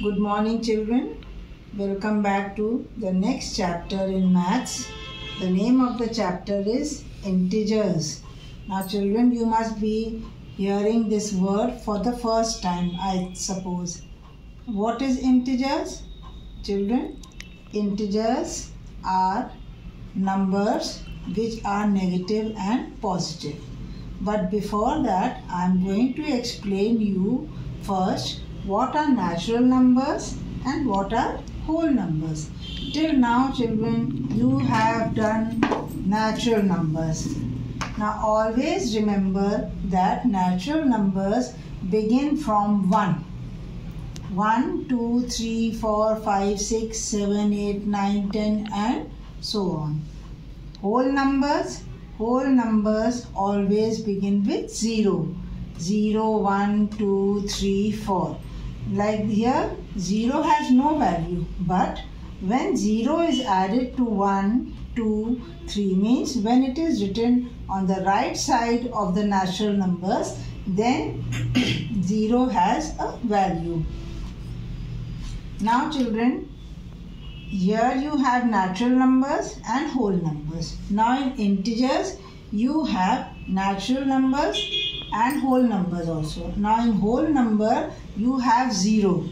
Good morning, children. Welcome back to the next chapter in maths. The name of the chapter is integers. Now, children, you must be hearing this word for the first time, I suppose. What is integers? Children, integers are numbers which are negative and positive. But before that, I am going to explain you first what are natural numbers and what are whole numbers. Till now, children, you have done natural numbers. Now always remember that natural numbers begin from 1. 1, 2, 3, 4, 5, 6, 7, 8, 9, 10 and so on. Whole numbers always begin with 0. 0, 1, 2, 3, 4. Like here, 0 has no value, but when 0 is added to 1, 2, 3 means when it is written on the right side of the natural numbers, then 0 has a value. Now children, here you have natural numbers and whole numbers. Now in integers, you have natural numbers and whole numbers also. Now in whole number, you have 0.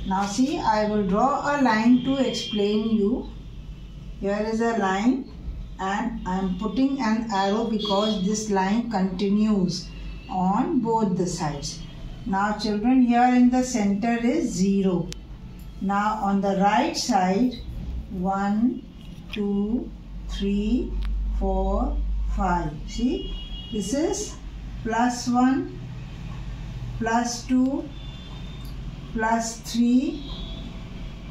Now see, I will draw a line to explain you. Here is a line and I am putting an arrow because this line continues on both the sides. Now children, here in the center is 0. Now on the right side, 1, 2, 3, 4, 5. See, this is plus 1, plus 2, plus 3,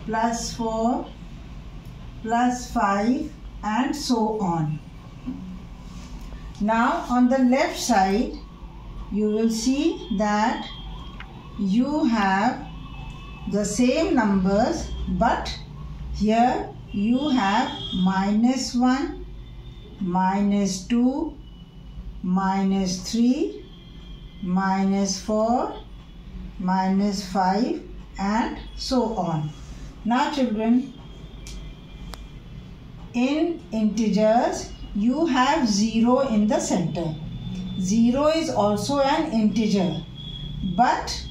plus 4, plus 5 and so on. Now on the left side, you will see that you have the same numbers, but here you have minus 1, minus 2, minus 3, minus 4, minus 5 and so on. Now children, in integers you have 0 in the center. 0 is also an integer, but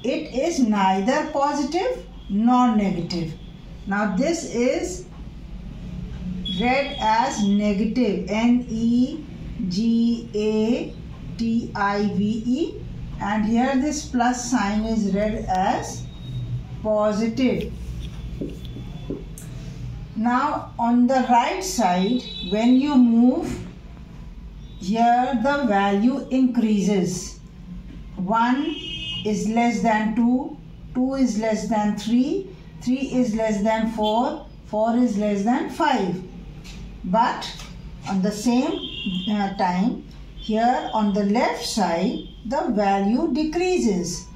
it is neither positive nor negative. Now this is read as negative, Negative, and here this plus sign is read as positive. Now on the right side, when you move, here the value increases. 1 is less than 2, 2 is less than 3, 3 is less than 4, 4 is less than 5. But on the same time, here on the left side, the value decreases.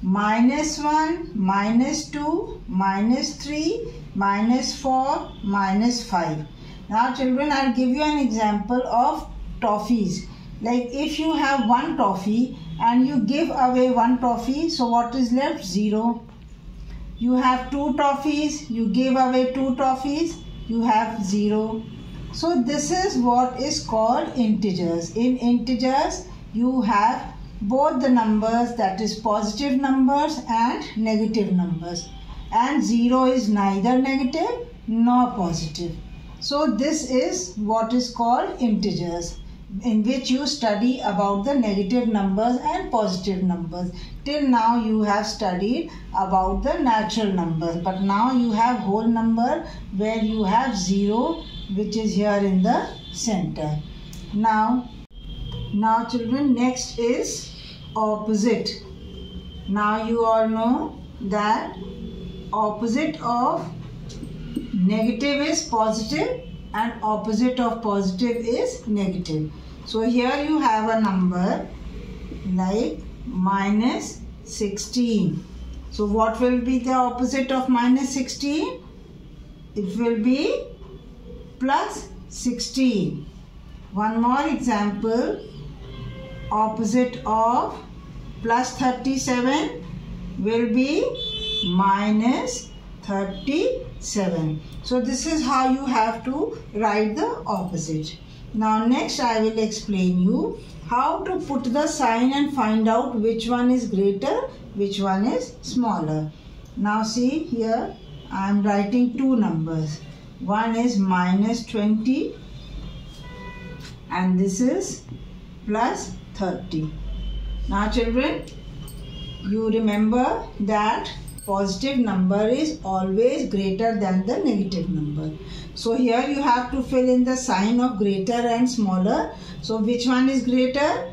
Minus 1, minus 2, minus 3, minus 4, minus 5. Now children, I'll give you an example of toffees. Like if you have one toffee and you give away one toffee, so what is left? 0. You have 2 toffees, you give away 2 toffees, you have 0. So this is what is called integers. In integers, you have both the numbers, that is positive numbers and negative numbers. And 0 is neither negative nor positive. So this is what is called integers, in which you study about the negative numbers and positive numbers. Till now you have studied about the natural numbers, but now you have whole number where you have 0, which is here in the center. Now children, next is opposite. Now you all know that opposite of negative is positive and opposite of positive is negative. So here you have a number like minus 16. So what will be the opposite of minus 16? It will be plus 16. One more example. Opposite of plus 37 will be minus 37. So this is how you have to write the opposite. Now next I will explain you how to put the sign and find out which one is greater, which one is smaller. Now see here, I am writing two numbers. One is minus 20 and this is plus 30. Now children, you remember that positive number is always greater than the negative number. So here you have to fill in the sign of greater and smaller. So which one is greater?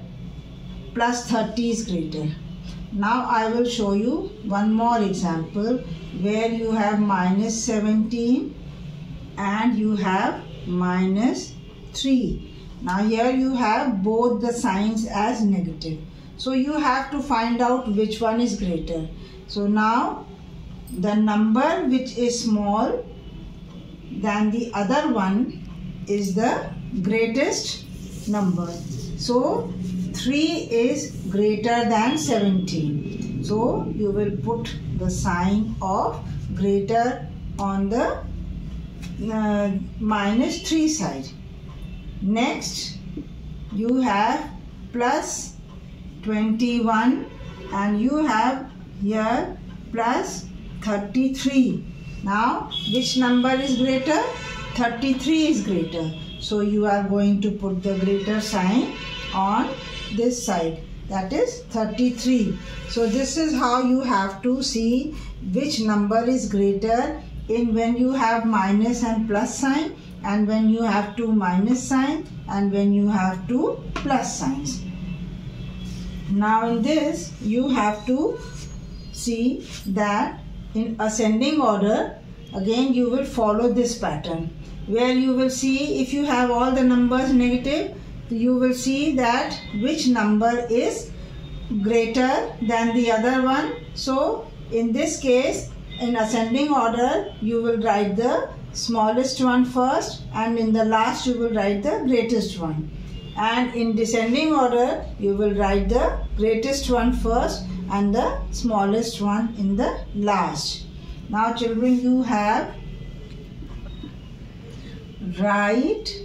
Plus 30 is greater. Now I will show you one more example where you have minus 17 and you have minus 3. Now here you have both the signs as negative. So you have to find out which one is greater. So now the number which is small than the other one is the greatest number. So 3 is greater than 17. So you will put the sign of greater on the minus 3 side. Next you have plus 21 and you have here plus 33. Now which number is greater? 33 is greater. So you are going to put the greater sign on this side, that is 33. So this is how you have to see which number is greater in when you have minus and plus sign, and when you have two minus sign, and when you have two plus signs. Now in this you have to see that in ascending order, again you will follow this pattern where you will see if you have all the numbers negative, you will see that which number is greater than the other one. So in this case, in ascending order, you will write the smallest one first, and in the last you will write the greatest one. And in descending order, you will write the greatest one first and the smallest one in the last. Now children, you have write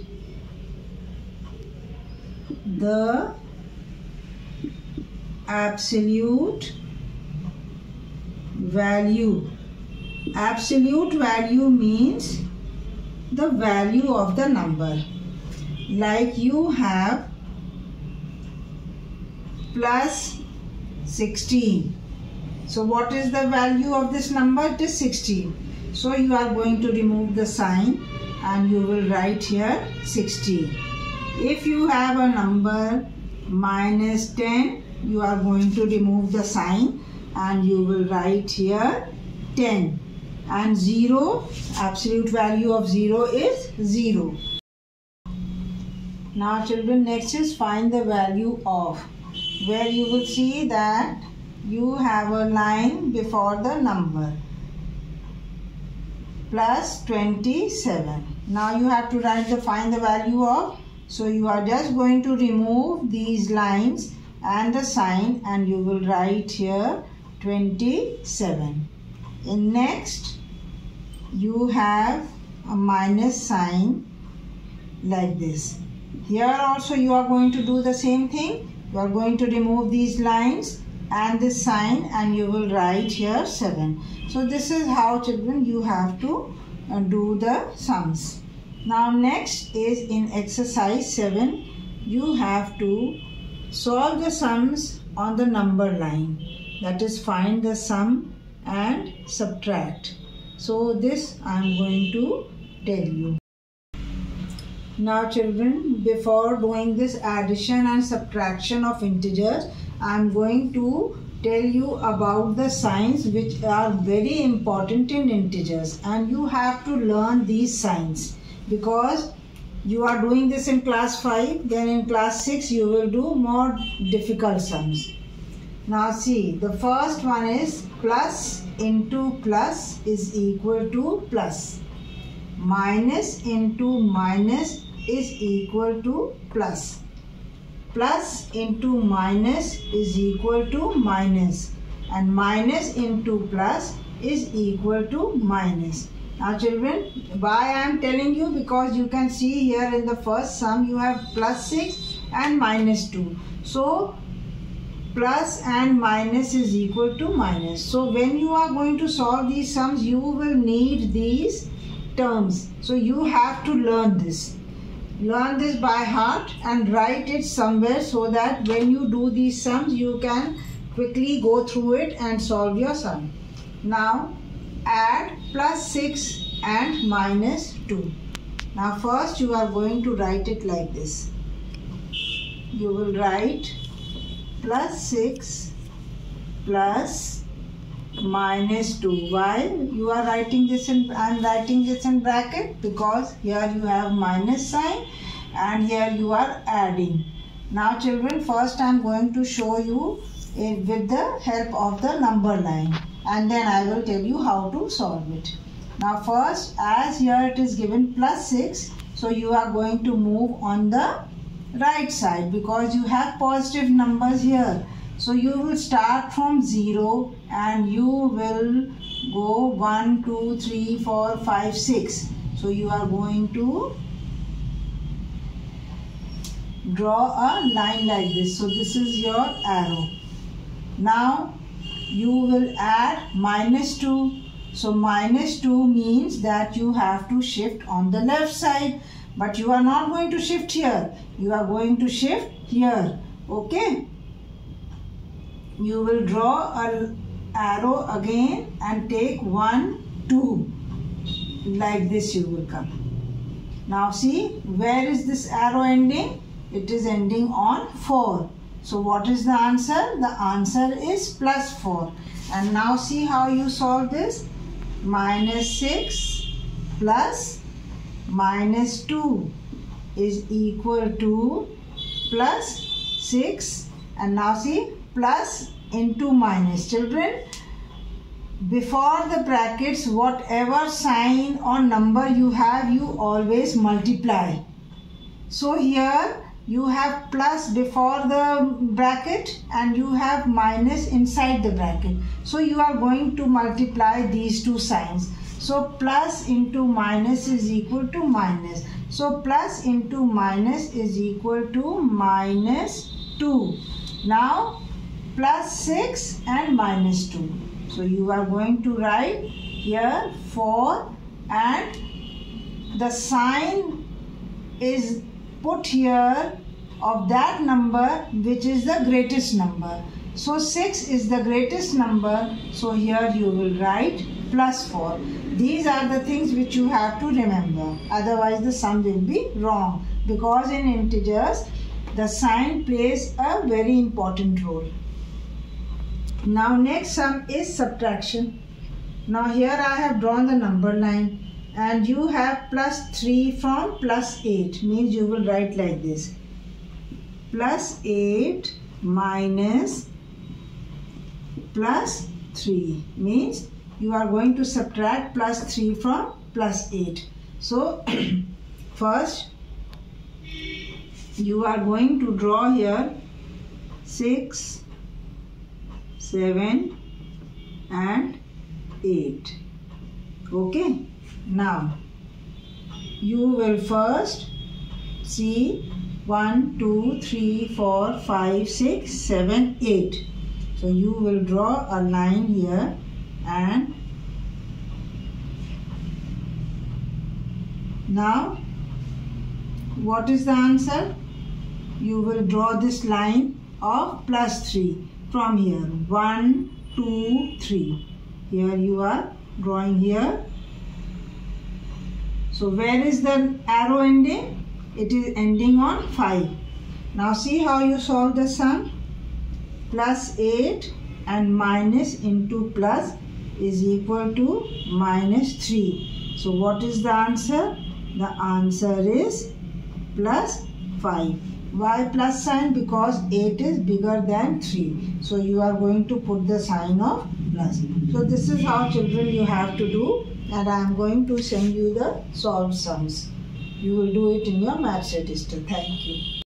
the absolute value. Absolute value means the value of the number. Like you have plus 16. So what is the value of this number? It is 16. So you are going to remove the sign and you will write here 16. If you have a number minus 10, you are going to remove the sign and you will write here 10. And 0, absolute value of 0 is 0. Now children, next is find the value of, where you will see that you have a line before the number plus 27. Now you have to find the value of. So you are just going to remove these lines and the sign and you will write here 27. In next you have a minus sign like this. Here also you are going to do the same thing. You are going to remove these lines and this sign and you will write here 7. So this is how children you have to do the sums. Now next is in exercise 7, you have to solve the sums on the number line. That is, find the sum and subtract. So this I am going to tell you. Now children, before doing this addition and subtraction of integers, I am going to tell you about the signs which are very important in integers, and you have to learn these signs because you are doing this in class 5, then in class 6 you will do more difficult sums. Now see, the first one is plus into plus is equal to plus. Minus into minus is equal to plus. Plus into minus is equal to minus. and minus into plus is equal to minus. Now children, why I am telling you? Because you can see here in the first sum you have plus 6 and minus 2. So plus and minus is equal to minus. So when you are going to solve these sums, you will need these terms. So you have to learn this. Learn this by heart and write it somewhere so that when you do these sums, you can quickly go through it and solve your sum. Now add plus 6 and minus 2. Now first you are going to write it like this. You will write plus 6 plus minus 2. Why you are writing this in, I am writing this in bracket? Because here you have minus sign and here you are adding. Now children, first I am going to show you it with the help of the number line, and then I will tell you how to solve it. Now first, as here it is given plus 6, so you are going to move on the right side because you have positive numbers here. So you will start from 0 and you will go 1, 2, 3, 4, 5, 6. So you are going to draw a line like this. So this is your arrow. Now you will add minus 2. So minus 2 means that you have to shift on the left side. But you are not going to shift here. You are going to shift here. Okay. You will draw an arrow again and take 1, 2. Like this you will come. Now see, where is this arrow ending? It is ending on 4. So what is the answer? The answer is plus 4. And now see how you solve this. Minus 6 plus minus 2 is equal to plus 6. And now see, plus into minus. Children, before the brackets, whatever sign or number you have, you always multiply. So here you have plus before the bracket and you have minus inside the bracket. So you are going to multiply these two signs. So plus into minus is equal to minus. So plus into minus is equal to minus 2. Now plus 6 and minus 2. So you are going to write here 4 and the sign is put here of that number which is the greatest number. So 6 is the greatest number. So here you will write plus 4. These are the things which you have to remember. Otherwise the sum will be wrong. Because in integers the sign plays a very important role. Now next sum is subtraction. Now here I have drawn the number line and you have plus 3 from plus 8. Means you will write like this. Plus 8 minus plus 3 means you are going to subtract plus 3 from plus 8. So first you are going to draw here 6, 7 and 8. Okay. Now you will first see 1, 2, 3, 4, 5, 6, 7, 8. So you will draw a line here and now what is the answer? You will draw this line of plus 3 from here. 1, 2, 3. Here you are drawing here. So where is the arrow ending? It is ending on 5. Now see how you solve the sum. Plus 8 and minus into plus is equal to minus 3. So what is the answer? The answer is plus 5. Why plus sign? Because 8 is bigger than 3. So you are going to put the sign of plus. So this is how children you have to do, and I am going to send you the solved sums. You will do it in your maths register. Thank you.